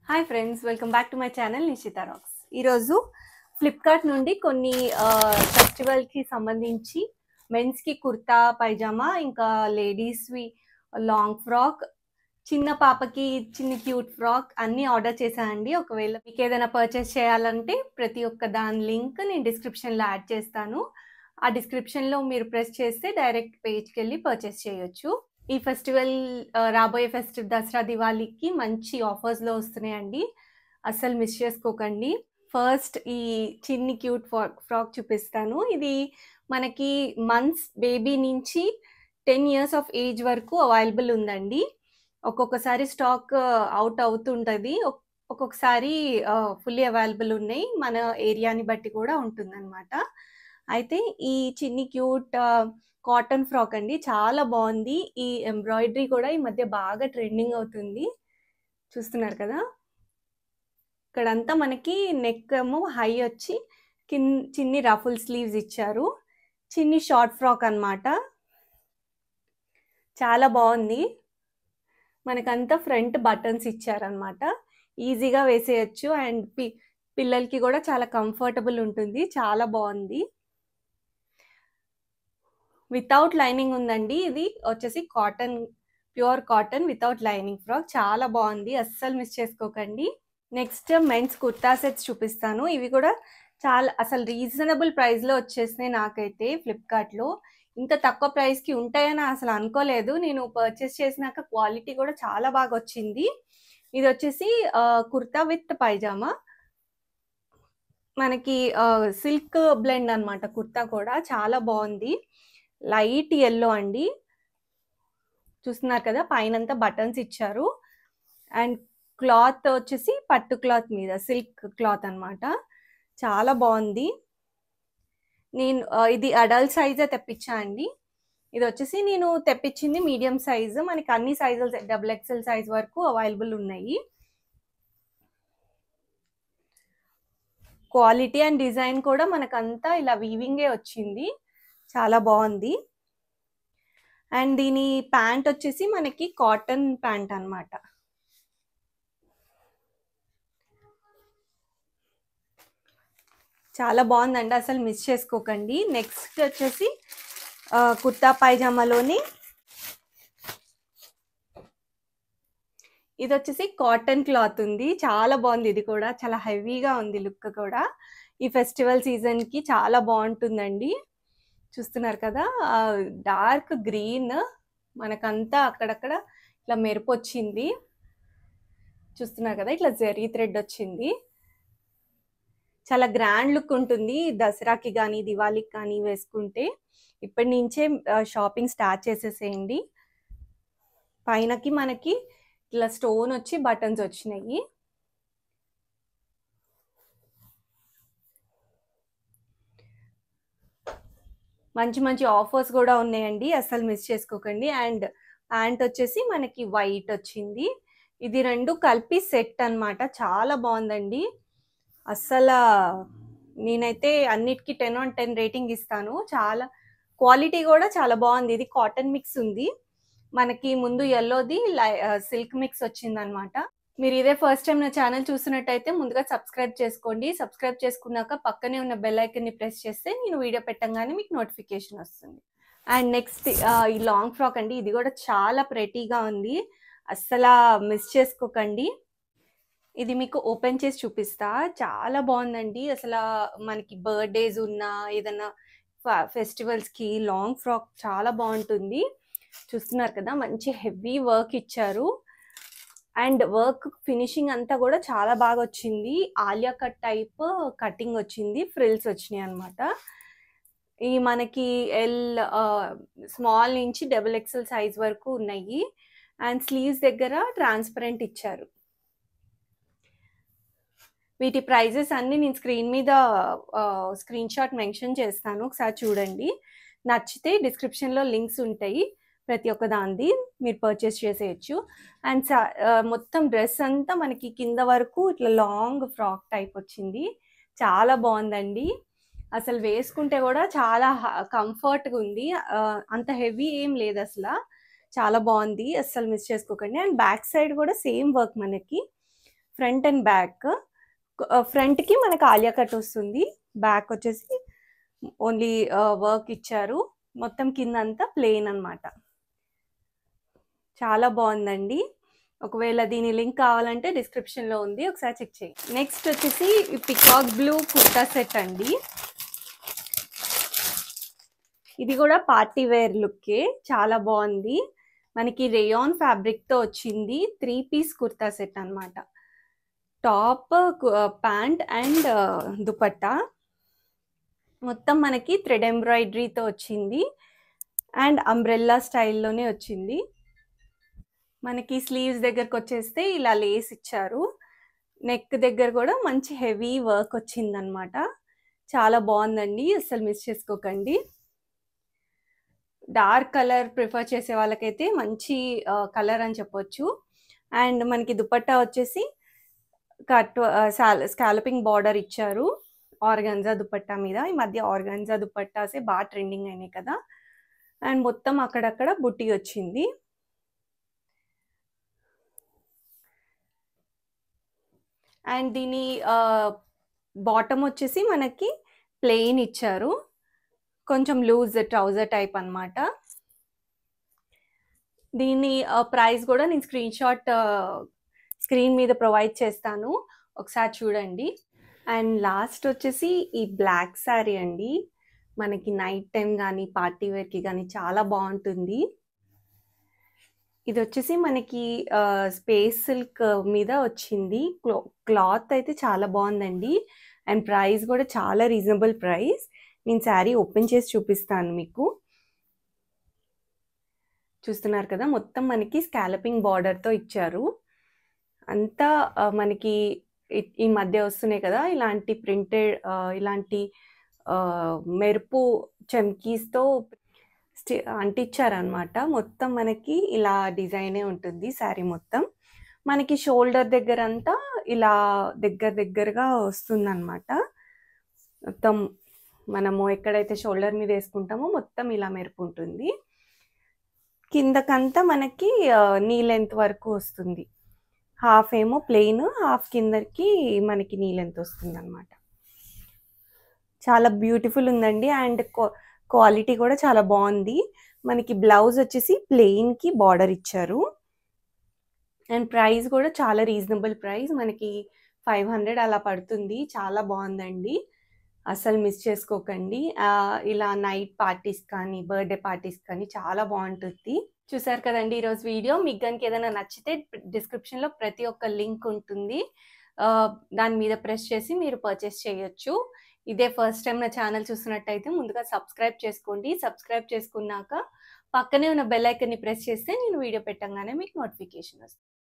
Hi friends, welcome back to my channel Nishita rocks. ఈరోజు ఫ్లిప్కార్ట్ నుండి కొన్ని ఫెస్టివల్కి సంబంధించి మెన్స్కి కుర్తా పైజామా, ఇంకా లేడీస్వి లాంగ్ ఫ్రాక్, చిన్న పాపకి చిన్న క్యూట్ ఫ్రాక్ అన్నీ ఆర్డర్ చేశానండి. ఒకవేళ మీకు ఏదైనా పర్చేస్ చేయాలంటే ప్రతి ఒక్క దాని లింక్ నేను డిస్క్రిప్షన్లో యాడ్ చేస్తాను. ఆ డిస్క్రిప్షన్లో మీరు ప్రెస్ చేస్తే డైరెక్ట్ పేజ్కి వెళ్ళి పర్చేస్ చేయొచ్చు. ఈ ఫెస్టివల్ రాబోయే ఫెస్టివల్ దసరా దివాళీకి మంచి ఆఫర్స్లో వస్తున్నాయండి, అస్సలు మిస్ చేసుకోకండి. ఫస్ట్ ఈ చిన్ని క్యూట్ ఫ్రాక్ చూపిస్తాను. ఇది మనకి మంత్స్ బేబీ నుంచి 10 years ఆఫ్ ఏజ్ వరకు అవైలబుల్ ఉందండి. ఒక్కొక్కసారి స్టాక్ అవుట్ అవుతుంటుంది, ఒక్కొక్కసారి ఫుల్లీ అవైలబుల్ ఉన్నాయి. మన ఏరియాని బట్టి కూడా ఉంటుందన్నమాట. అయితే ఈ చిన్ని క్యూట్ కాటన్ ఫ్రాక్ అండి, చాలా బాగుంది. ఈ ఎంబ్రాయిడరీ కూడా ఈ మధ్య బాగా ట్రెండింగ్ అవుతుంది, చూస్తున్నారు కదా. ఇక్కడంతా మనకి నెక్ ఏమో హై వచ్చి చిన్ని రఫుల్ స్లీవ్స్ ఇచ్చారు. చిన్ని షార్ట్ ఫ్రాక్ అన్నమాట, చాలా బాగుంది. మనకంతా ఫ్రంట్ బటన్స్ ఇచ్చారనమాట, ఈజీగా వేసేయచ్చు. అండ్ పిల్లలకి కూడా చాలా కంఫర్టబుల్ ఉంటుంది, చాలా బాగుంది. వితౌట్ లైనింగ్ ఉందండి. ఇది వచ్చేసి cotton, pure cotton without lining frock, చాలా బాగుంది, అస్సలు మిస్ చేసుకోకండి. నెక్స్ట్ మెన్స్ కుర్తా సెట్స్ చూపిస్తాను. ఇవి కూడా చాలా అసలు రీజనబుల్ ప్రైస్లో వచ్చేసినాయి. నాకైతే ఫ్లిప్కార్ట్లో ఇంత తక్కువ ప్రైస్కి ఉంటాయని అసలు అనుకోలేదు. నేను పర్చేస్ చేసినాక క్వాలిటీ కూడా చాలా బాగా వచ్చింది. ఇది వచ్చేసి కుర్తా విత్ పైజామా, మనకి సిల్క్ బ్లెండ్ అనమాట. కుర్తా కూడా చాలా బాగుంది, లైట్ ఎల్లో అండి, చూస్తున్నారు కదా. పైనంతా బటన్స్ ఇచ్చారు. అండ్ క్లాత్ వచ్చేసి పట్టు క్లాత్ మీద సిల్క్ క్లాత్ అనమాట, చాలా బాగుంది. నేను ఇది అడల్ట్ సైజే తెప్పించా అండి. ఇది వచ్చేసి నేను తెప్పించింది మీడియం సైజు. మనకి అన్ని సైజులు XXL సైజ్ వరకు అవైలబుల్ ఉన్నాయి. క్వాలిటీ అండ్ డిజైన్ కూడా మనకంతా ఇలా వీవింగే వచ్చింది, చాలా బాగుంది. అండ్ దీని ప్యాంట్ వచ్చేసి మనకి కాటన్ ప్యాంట్ అన్నమాట. చాలా బాగుందండి, అసలు మిస్ చేసుకోకండి. నెక్స్ట్ వచ్చేసి కుర్తా పైజామాలోని ఇది వచ్చేసి కాటన్ క్లాత్ ఉంది, చాలా బాగుంది. ఇది కూడా చాలా హెవీగా ఉంది, లుక్ కూడా ఈ ఫెస్టివల్ సీజన్కి చాలా బాగుంటుందండి. చూస్తున్నారు కదా, డార్క్ గ్రీన్, మనకంతా అక్కడక్కడ ఇట్లా మెరుపు వచ్చింది, చూస్తున్నారు కదా. ఇట్లా జరీ థ్రెడ్ వచ్చింది, చాలా గ్రాండ్ లుక్ ఉంటుంది. దసరాకి కానీ దివాళీకి కానీ వేసుకుంటే ఇప్పటి నుంచే షాపింగ్ స్టార్ట్ చేసేసేయండి. పైనకి మనకి ఇట్లా స్టోన్ వచ్చి బటన్స్ వచ్చినాయి. మంచి మంచి ఆఫర్స్ కూడా ఉన్నాయండి, అస్సలు మిస్ చేసుకోకండి. అండ్ ప్యాంట్ వచ్చేసి మనకి వైట్ వచ్చింది. ఇది రెండు కలిపి సెట్ అన్నమాట, చాలా బాగుందండి. అస్సలు నేనైతే అన్నిటికీ 10 on 10 రేటింగ్ ఇస్తాను. చాలా క్వాలిటీ కూడా చాలా బాగుంది. ఇది కాటన్ మిక్స్ ఉంది, మనకి ముందు ఎల్లోది సిల్క్ మిక్స్ వచ్చింది అనమాట. మీరు ఇదే ఫస్ట్ టైం నా ఛానల్ చూసినట్టయితే ముందుగా సబ్స్క్రైబ్ చేసుకోండి. సబ్స్క్రైబ్ చేసుకున్నాక పక్కనే ఉన్న బెల్ ఐకన్ని ప్రెస్ చేస్తే నేను వీడియో పెట్టంగానే మీకు నోటిఫికేషన్ వస్తుంది. అండ్ నెక్స్ట్ ఈ లాంగ్ ఫ్రాక్ అండి, ఇది కూడా చాలా ప్రెటీగా ఉంది, అస్సలు మిస్ చేసుకోకండి. ఇది మీకు ఓపెన్ చేసి చూపిస్తా, చాలా బాగుందండి. అసలు మనకి బర్త్డేస్ ఉన్నా ఏదన్నా ఫెస్టివల్స్కి లాంగ్ ఫ్రాక్ చాలా బాగుంటుంది. చూస్తున్నారు కదా, మంచి హెవీ వర్క్ ఇచ్చారు. అండ్ వర్క్ ఫినిషింగ్ అంతా కూడా చాలా బాగా వచ్చింది. ఆలియా కట్ టైప్ కటింగ్ వచ్చింది, ఫ్రిల్స్ వచ్చినాయి అనమాట. ఈ మనకి స్మాల్ నుంచి XXL సైజ్ వరకు ఉన్నాయి. అండ్ స్లీవ్స్ దగ్గర ట్రాన్స్పరెంట్ ఇచ్చారు. వీటి ప్రైజెస్ అన్నీ నేను స్క్రీన్ మీద స్క్రీన్ షాట్ మెన్షన్ చేస్తాను, ఒకసారి చూడండి. నచ్చితే డిస్క్రిప్షన్లో లింక్స్ ఉంటాయి, ప్రతి ఒక్క దానిది మీరు పర్చేస్ చేసేయచ్చు. అండ్ మొత్తం డ్రెస్ అంతా మనకి కింద వరకు ఇట్లా లాంగ్ ఫ్రాక్ టైప్ వచ్చింది, చాలా బాగుందండి. అసలు వేసుకుంటే కూడా చాలా కంఫర్ట్గా ఉంది, అంత హెవీ ఏం లేదు అసలు, చాలా బాగుంది, అస్సలు మిస్ చేసుకోకండి. అండ్ బ్యాక్ సైడ్ కూడా సేమ్ వర్క్ మనకి ఫ్రంట్ అండ్ బ్యాక్. ఫ్రంట్కి మనకు ఆలియా కట్ వస్తుంది, బ్యాక్ వచ్చేసి ఓన్లీ వర్క్ ఇచ్చారు. మొత్తం కింద అంతా ప్లెయిన్ అనమాట. చాలా బాగుందండి. ఒకవేళ దీని లింక్ కావాలంటే డిస్క్రిప్షన్లో ఉంది, ఒకసారి చెక్ చేయండి. నెక్స్ట్ వచ్చేసి పికాక్ బ్లూ కుర్తా సెట్ అండి. ఇది కూడా పార్టీ వేర్ లుక్కే, చాలా బాగుంది. మనకి రేయాన్ ఫ్యాబ్రిక్తో వచ్చింది. 3 పీస్ కుర్తా సెట్ అనమాట. టాప్, ప్యాంట్ అండ్ దుపట్టా మొత్తం మనకి థ్రెడ్ ఎంబ్రాయిడరీతో వచ్చింది అండ్ అంబ్రెల్లా స్టైల్లోనే వచ్చింది. మనకి స్లీవ్స్ దగ్గరకు వచ్చేస్తే ఇలా లేస్ ఇచ్చారు. నెక్ దగ్గర కూడా మంచి హెవీ వర్క్ వచ్చిందనమాట. చాలా బాగుందండి, అస్సలు మిస్ చేసుకోకండి. డార్క్ కలర్ ప్రిఫర్ చేసే వాళ్ళకైతే మంచి కలర్ అని చెప్పొచ్చు. అండ్ మనకి దుపట్టా వచ్చేసి కట్ స్కాలపింగ్ బార్డర్ ఇచ్చారు ఆర్గాన్జా దుపట్టా మీద. ఈ మధ్య ఆర్గాన్జా దుపట్టాసే బాగా ట్రెండింగ్ అయినాయి కదా. అండ్ మొత్తం అక్కడక్కడ బుట్టి వచ్చింది. అండ్ దీని బాటమ్ వచ్చేసి మనకి ప్లెయిన్ ఇచ్చారు, కొంచెం లూజ్ ట్రౌజర్ టైప్ అనమాట. దీని ప్రైస్ కూడా నేను స్క్రీన్ మీద ప్రొవైడ్ చేస్తాను, ఒకసారి చూడండి. అండ్ లాస్ట్ వచ్చేసి ఈ బ్లాక్ శారీ అండి. మనకి నైట్ టైం కానీ పార్టీ వేర్కి కానీ చాలా బాగుంటుంది. ఇది వచ్చేసి మనకి స్పేస్ సిల్క్ మీద వచ్చింది. క్లాత్ అయితే చాలా బాగుందండి. అండ్ ప్రైస్ కూడా చాలా రీజనబుల్ ప్రైస్. నేను శారీ ఓపెన్ చేసి చూపిస్తాను మీకు. చూస్తున్నారు కదా, మొత్తం మనకి స్కాలపింగ్ బార్డర్తో ఇచ్చారు. అంతా మనకి ఈ మధ్య వస్తున్నాయి కదా ఇలాంటి ప్రింటెడ్, ఇలాంటి మెరుపు చమ్కీస్తో అంటించారనమాట. మొత్తం మనకి ఇలా డిజైనే ఉంటుంది శారీ మొత్తం. మనకి షోల్డర్ దగ్గర అంతా ఇలా దగ్గరగా వస్తుందన్నమాట. మొత్తం మనము ఎక్కడైతే షోల్డర్ మీద వేసుకుంటామో మొత్తం ఇలా మెరుపు ఉంటుంది. కిందకంతా మనకి నీ లెంత్ వరకు వస్తుంది. హాఫ్ ఏమో ప్లెయిన్, హాఫ్ కిందకి మనకి నీ లెంత్ వస్తుంది అనమాట. చాలా బ్యూటిఫుల్ ఉందండి. అండ్ క్వాలిటీ కూడా చాలా బాగుంది. మనకి బ్లౌజ్ వచ్చేసి ప్లెయిన్కి బార్డర్ ఇచ్చారు. అండ్ ప్రైస్ కూడా చాలా రీజనబుల్ ప్రైస్, మనకి 500 అలా పడుతుంది. చాలా బాగుందండి, అసలు మిస్ చేసుకోకండి. ఇలా నైట్ పార్టీస్ కానీ బర్త్డే పార్టీస్ కానీ చాలా బాగుంటుంది. చూసారు కదండి ఈరోజు వీడియో. మీకు కనుక ఏదైనా నచ్చితే డిస్క్రిప్షన్లో ప్రతి ఒక్క లింక్ ఉంటుంది, దాని మీద ప్రెస్ చేసి మీరు పర్చేస్ చేయొచ్చు. ఇదే ఫస్ట్ టైం నా ఛానల్ చూస్తున్నట్టయితే ముందుగా సబ్స్క్రైబ్ చేసుకోండి. సబ్స్క్రైబ్ చేసుకున్నాక పక్కనే ఉన్న బెల్ ఐకన్ని ప్రెస్ చేస్తే నేను వీడియో పెట్టగానే మీకు నోటిఫికేషన్ వస్తుంది.